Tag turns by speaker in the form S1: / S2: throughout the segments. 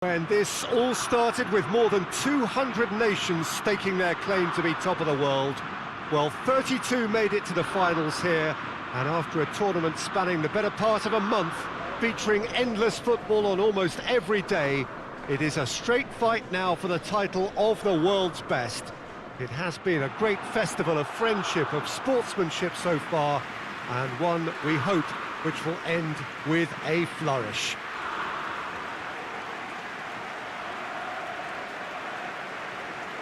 S1: And this all started with more than 200 nations staking their claim to be top of the world. Well, 32 made it to the finals here, and after a tournament spanning the better part of a month, featuring endless football on almost every day, it is a straight fight now for the title of the world's best. It has been a great festival of friendship, of sportsmanship so far, and one, we hope, which will end with a flourish.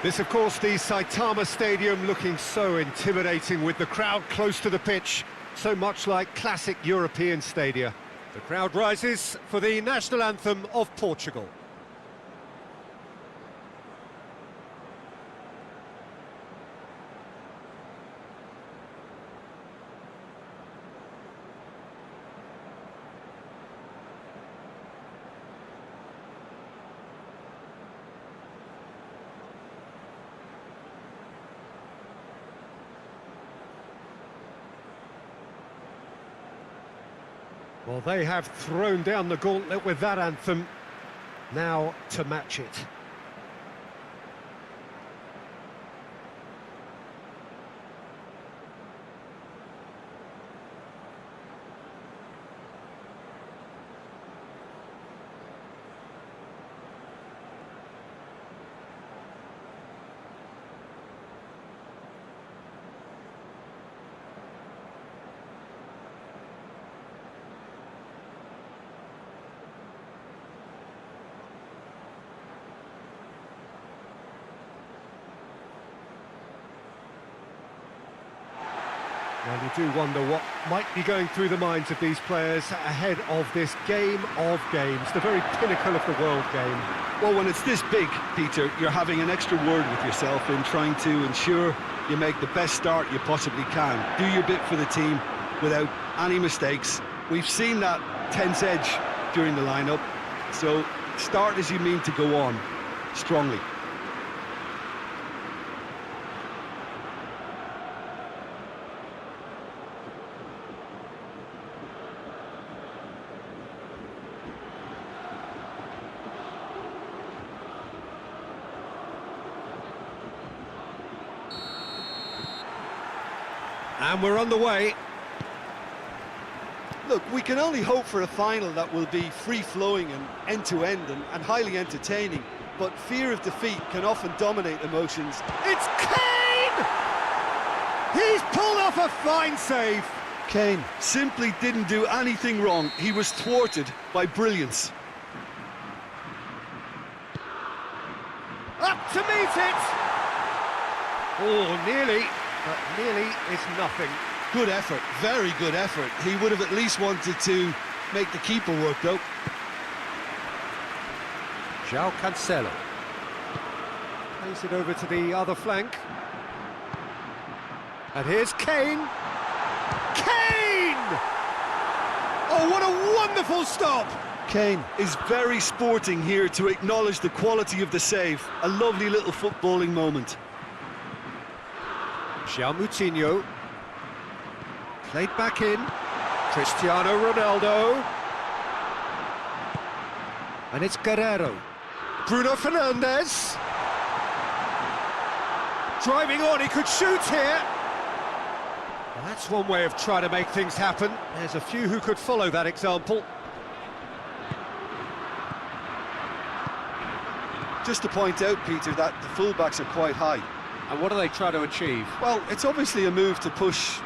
S1: This, of course, the Saitama Stadium, looking so intimidating with the crowd close to the pitch, so much like classic European stadia. The crowd rises for the national anthem of Portugal. Well, they have thrown down the gauntlet with that anthem. Now to match it. Well, you do wonder what might be going through the minds of these players ahead of this game of games, the very pinnacle of the world game.
S2: Well, when it's this big, Peter, you're having an extra word with yourself in trying to ensure you make the best start you possibly can. Do your bit for the team without any mistakes. We've seen that tense edge during the lineup, so start as you mean to go on, strongly.
S1: And we're on the way.
S2: Look, we can only hope for a final that will be free-flowing and end-to-end and highly entertaining, but fear of defeat can often dominate emotions.
S1: It's Kane! He's pulled off a fine save.
S2: Kane simply didn't do anything wrong. He was thwarted by brilliance.
S1: Up to meet it! Oh, nearly. But nearly is nothing.
S2: Good effort, very good effort. He would have at least wanted to make the keeper work, though.
S1: João Cancelo. Plays it over to the other flank. And here's Kane. Kane! Oh, what a wonderful stop!
S2: Kane is very sporting here to acknowledge the quality of the save. A lovely little footballing moment.
S1: João Moutinho, played back in, Cristiano Ronaldo, and it's Guerrero, Bruno Fernandes, driving on, he could shoot here. Well, that's one way of trying to make things happen. There's a few who could follow that example.
S2: Just to point out, Peter, that the fullbacks are quite high.
S1: And what are they trying to achieve?
S2: Well, it's obviously a move to push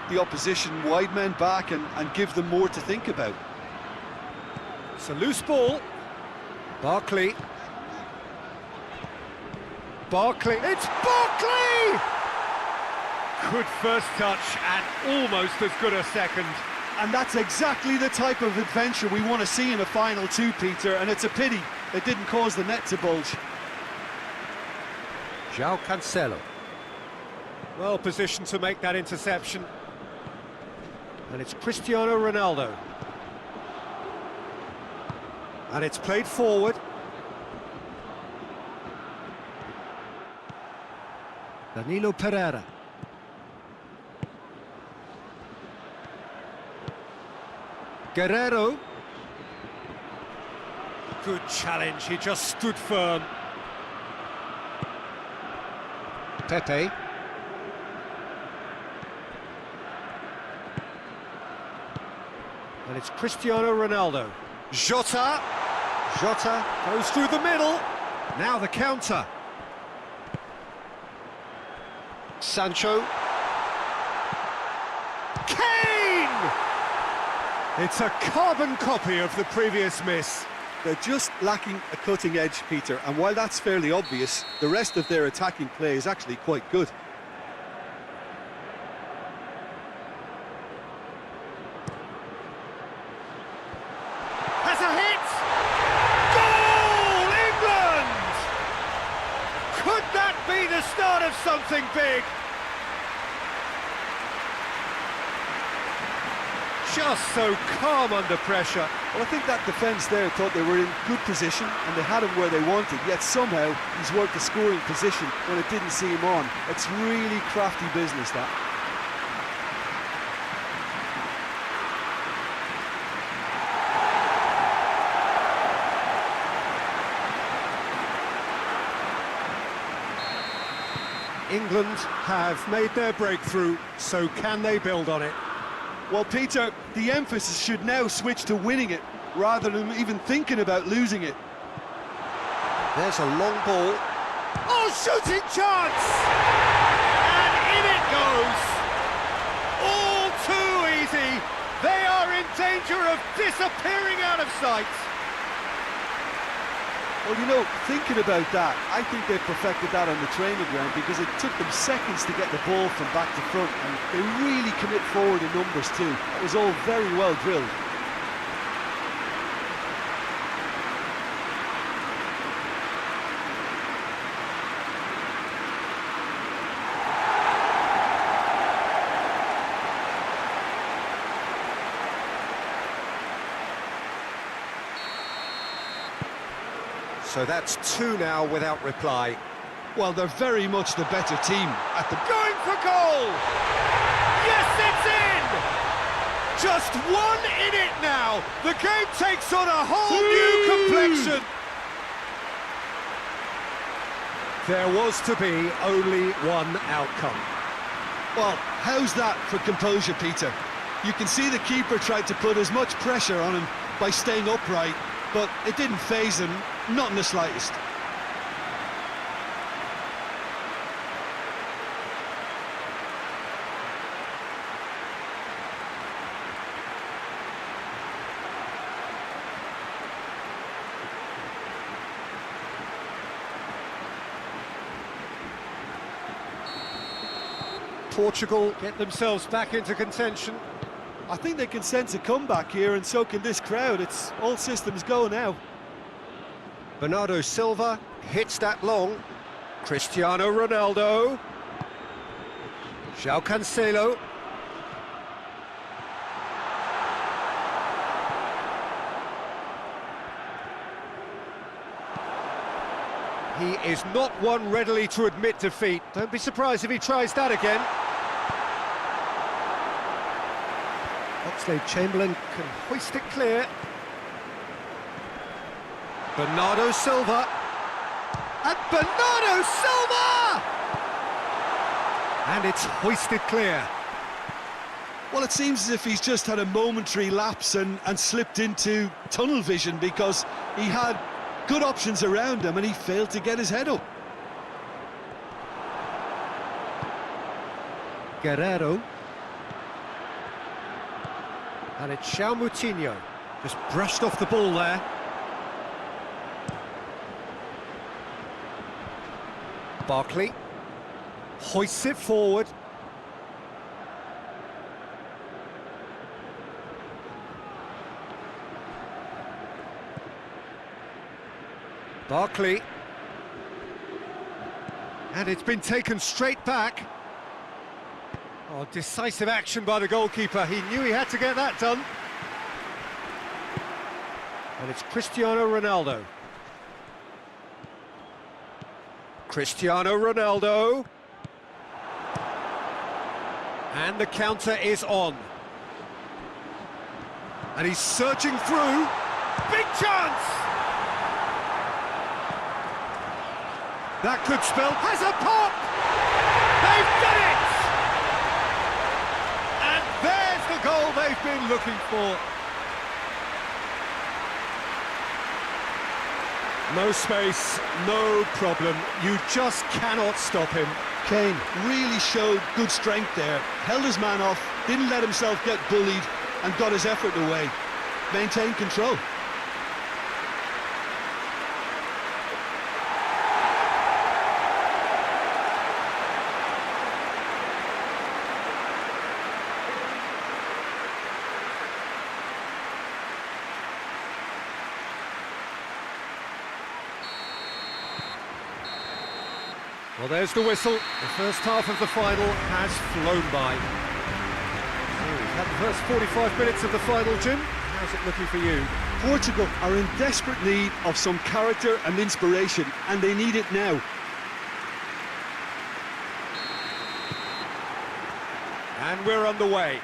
S2: the opposition wide men back and give them more to think about.
S1: It's a loose ball. Barkley. It's Barkley! Good first touch and almost as good a second.
S2: And that's exactly the type of adventure we want to see in a final too, Peter, and it's a pity it didn't cause the net to bulge.
S1: João Cancelo. Well positioned to make that interception. And it's Cristiano Ronaldo. And it's played forward. Danilo Pereira. Guerrero. Good challenge, he just stood firm. Pepe. And it's Cristiano Ronaldo. Jota. Jota goes through the middle. Now the counter. Sancho. Kane! It's a carbon copy of the previous miss.
S2: They're just lacking a cutting edge, Peter, and while that's fairly obvious, the rest of their attacking play is actually quite good.
S1: Has a hit! Goal, England! Could that be the start of something big? Just so calm under pressure.
S2: Well, I think that defence there thought they were in good position and they had him where they wanted, yet somehow he's worked a scoring position when it didn't see him on. It's really crafty business, that.
S1: England have made their breakthrough, so can they build on it?
S2: Well, Peter, the emphasis should now switch to winning it, rather than even thinking about losing it.
S1: There's a long ball. Oh, shooting chance! And in it goes! All too easy! They are in danger of disappearing out of sight!
S2: Well, you know, thinking about that, I think they perfected that on the training ground because it took them seconds to get the ball from back to front, and they really commit forward in numbers too. That was all very well drilled.
S1: So that's two now without reply.
S2: Well, they're very much the better team at the...
S1: Going for goal! Yes, it's in! Just one in it now! The game takes on a whole new complexion! There was to be only one outcome.
S2: Well, how's that for composure, Peter? You can see the keeper tried to put as much pressure on him by staying upright, but it didn't faze him, not in the slightest.
S1: Portugal get themselves back into contention.
S2: I think they can sense a comeback here, and so can this crowd. It's all systems go now.
S1: Bernardo Silva hits that long. Cristiano Ronaldo. João Cancelo. He is not one readily to admit defeat. Don't be surprised if he tries that again. Oxlade-Chamberlain can hoist it clear. Bernardo Silva. And Bernardo Silva! And it's hoisted clear.
S2: Well, it seems as if he's just had a momentary lapse and slipped into tunnel vision, because he had good options around him and he failed to get his head up.
S1: Guerrero. And it's João Moutinho. Just brushed off the ball there. Barkley hoists it forward. Barkley. And it's been taken straight back. Oh, decisive action by the goalkeeper. He knew he had to get that done. And it's Cristiano Ronaldo. Cristiano Ronaldo. And the counter is on. And he's searching through. Big chance! That could spell... Has a pop! They've done it! And there's the goal they've been looking for. No space, no problem. You just cannot stop him.
S2: Kane really showed good strength there. Held his man off, didn't let himself get bullied, and got his effort away. Maintained control.
S1: Well, there's the whistle. The first half of the final has flown by. So we've had the first 45 minutes of the final, Jim. How's it looking for you?
S2: Portugal are in desperate need of some character and inspiration, and they need it now.
S1: And we're underway.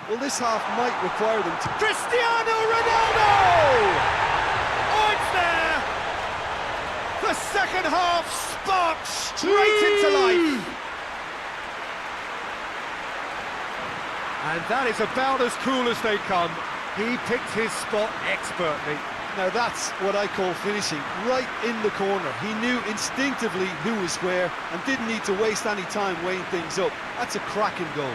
S2: Well, this half might require them to...
S1: Cristiano Ronaldo! Oh, it's there! The second half sparks straight into life. And that is about as cool as they come. He picked his spot expertly.
S2: Now that's what I call finishing, right in the corner. He knew instinctively who was where and didn't need to waste any time weighing things up. That's a cracking goal.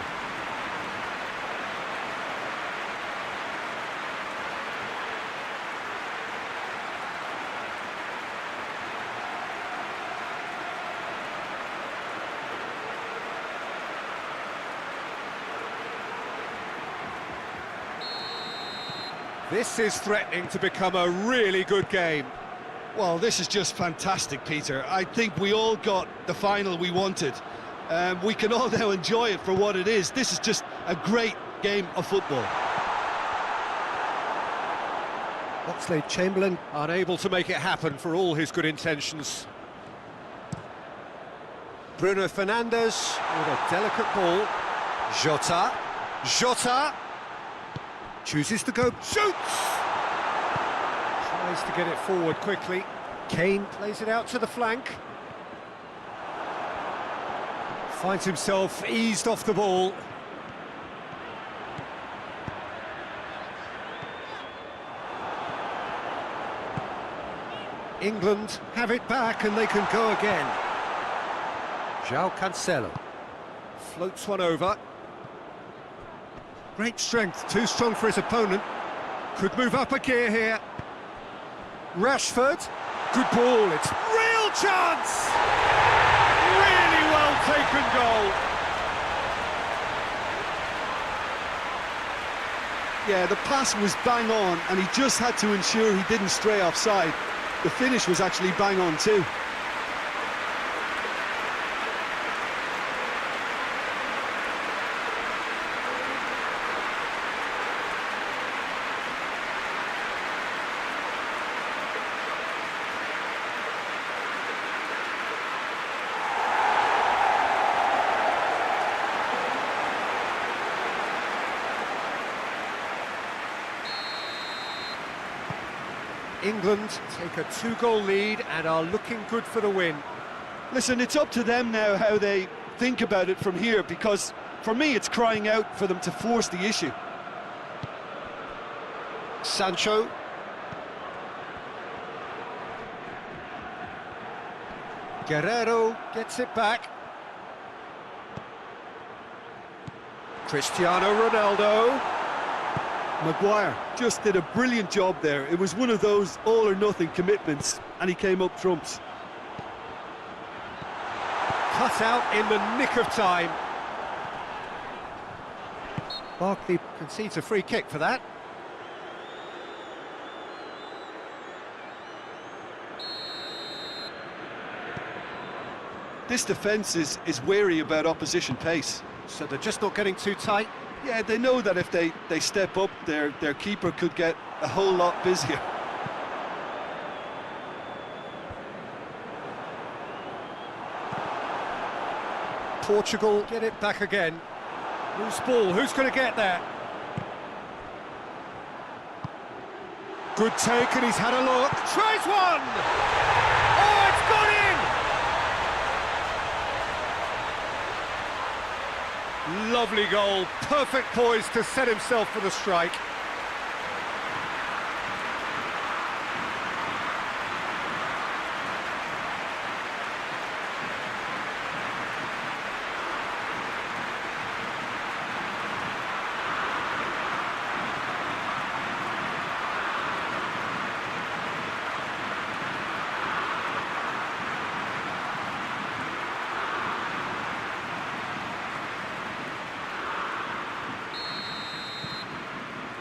S1: This is threatening to become a really good game.
S2: Well, this is just fantastic, Peter. I think we all got the final we wanted. We can all now enjoy it for what it is. This is just a great game of football.
S1: Oxlade-Chamberlain unable to make it happen for all his good intentions. Bruno Fernandes with a delicate ball. Jota chooses to go, shoots! Tries to get it forward quickly. Kane plays it out to the flank. Finds himself eased off the ball. England have it back and they can go again. João Cancelo floats one over. Great strength, too strong for his opponent. Could move up a gear here. Rashford, good ball, it's real chance! Really well taken goal.
S2: Yeah, the pass was bang on and he just had to ensure he didn't stray offside. The finish was actually bang on too.
S1: England take a 2-goal lead and are looking good for the win.
S2: Listen, it's up to them now how they think about it from here, because for me it's crying out for them to force the issue.
S1: Sancho. Guerrero gets it back. Cristiano Ronaldo.
S2: Maguire just did a brilliant job there. It was one of those all-or-nothing commitments, and he came up trumps.
S1: Cut out in the nick of time. Barkley concedes a free kick for that.
S2: This defence is wary about opposition pace.
S1: So they're just not getting too tight.
S2: Yeah, they know that if they step up, their keeper could get a whole lot busier.
S1: Portugal get it back again. Loose ball, who's going to get there? Good take, and he's had a look. Tries one! Oh, it's gone lovely goal. Perfect poise to set himself for the strike.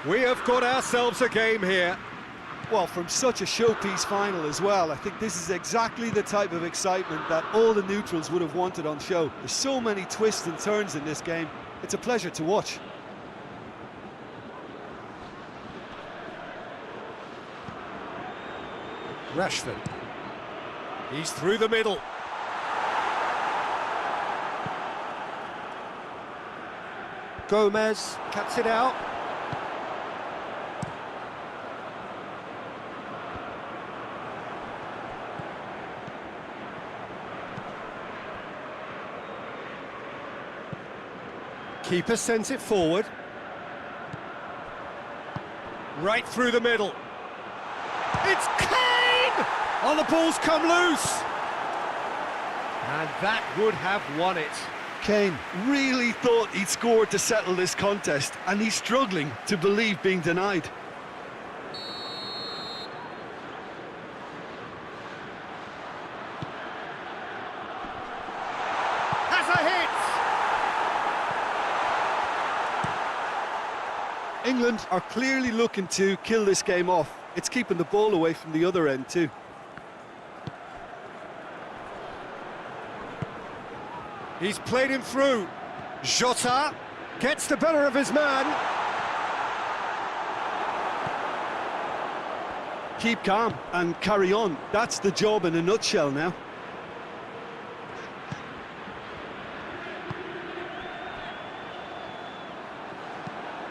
S1: We have got ourselves a game here.
S2: Well, from such a showpiece final as well, I think this is exactly the type of excitement that all the neutrals would have wanted on show. There's so many twists and turns in this game. It's a pleasure to watch.
S1: Rashford. He's through the middle. Gomez cuts it out. Keeper sends it forward. Right through the middle. It's Kane! Oh, the ball's come loose! And that would have won it.
S2: Kane really thought he'd scored to settle this contest, and he's struggling to believe being denied.
S1: Has a hit!
S2: England are clearly looking to kill this game off. It's keeping the ball away from the other end too.
S1: He's played him through. Jota gets the better of his man.
S2: Keep calm and carry on. That's the job in a nutshell now.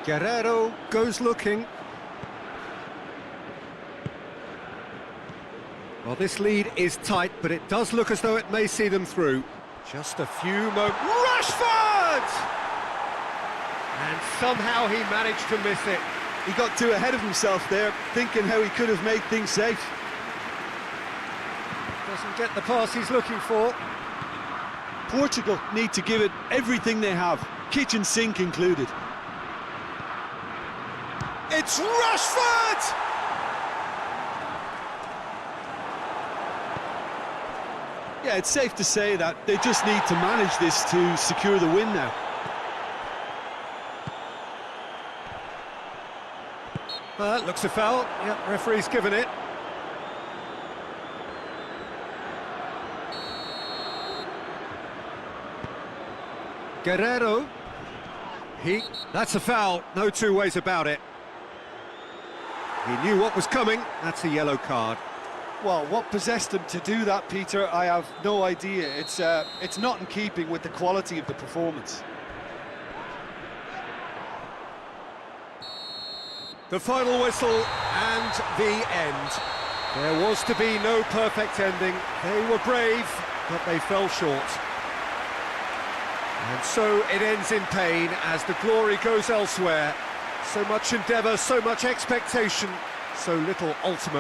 S1: Guerrero goes looking. Well, this lead is tight, but it does look as though it may see them through. Just a few moments. Rashford! And somehow he managed to miss it.
S2: He got too ahead of himself there, thinking how he could have made things safe.
S1: Doesn't get the pass he's looking for.
S2: Portugal need to give it everything they have, kitchen sink included.
S1: It's Rashford!
S2: Yeah, it's safe to say that they just need to manage this to secure the win now.
S1: Looks a foul. Yep, referee's given it. Guerrero. That's a foul, no two ways about it. He knew what was coming, that's a yellow card.
S2: Well, what possessed him to do that, Peter, I have no idea. It's not in keeping with the quality of the performance.
S1: The final whistle and the end. There was to be no perfect ending. They were brave, but they fell short. And so it ends in pain as the glory goes elsewhere. So much endeavour, so much expectation, so little ultimate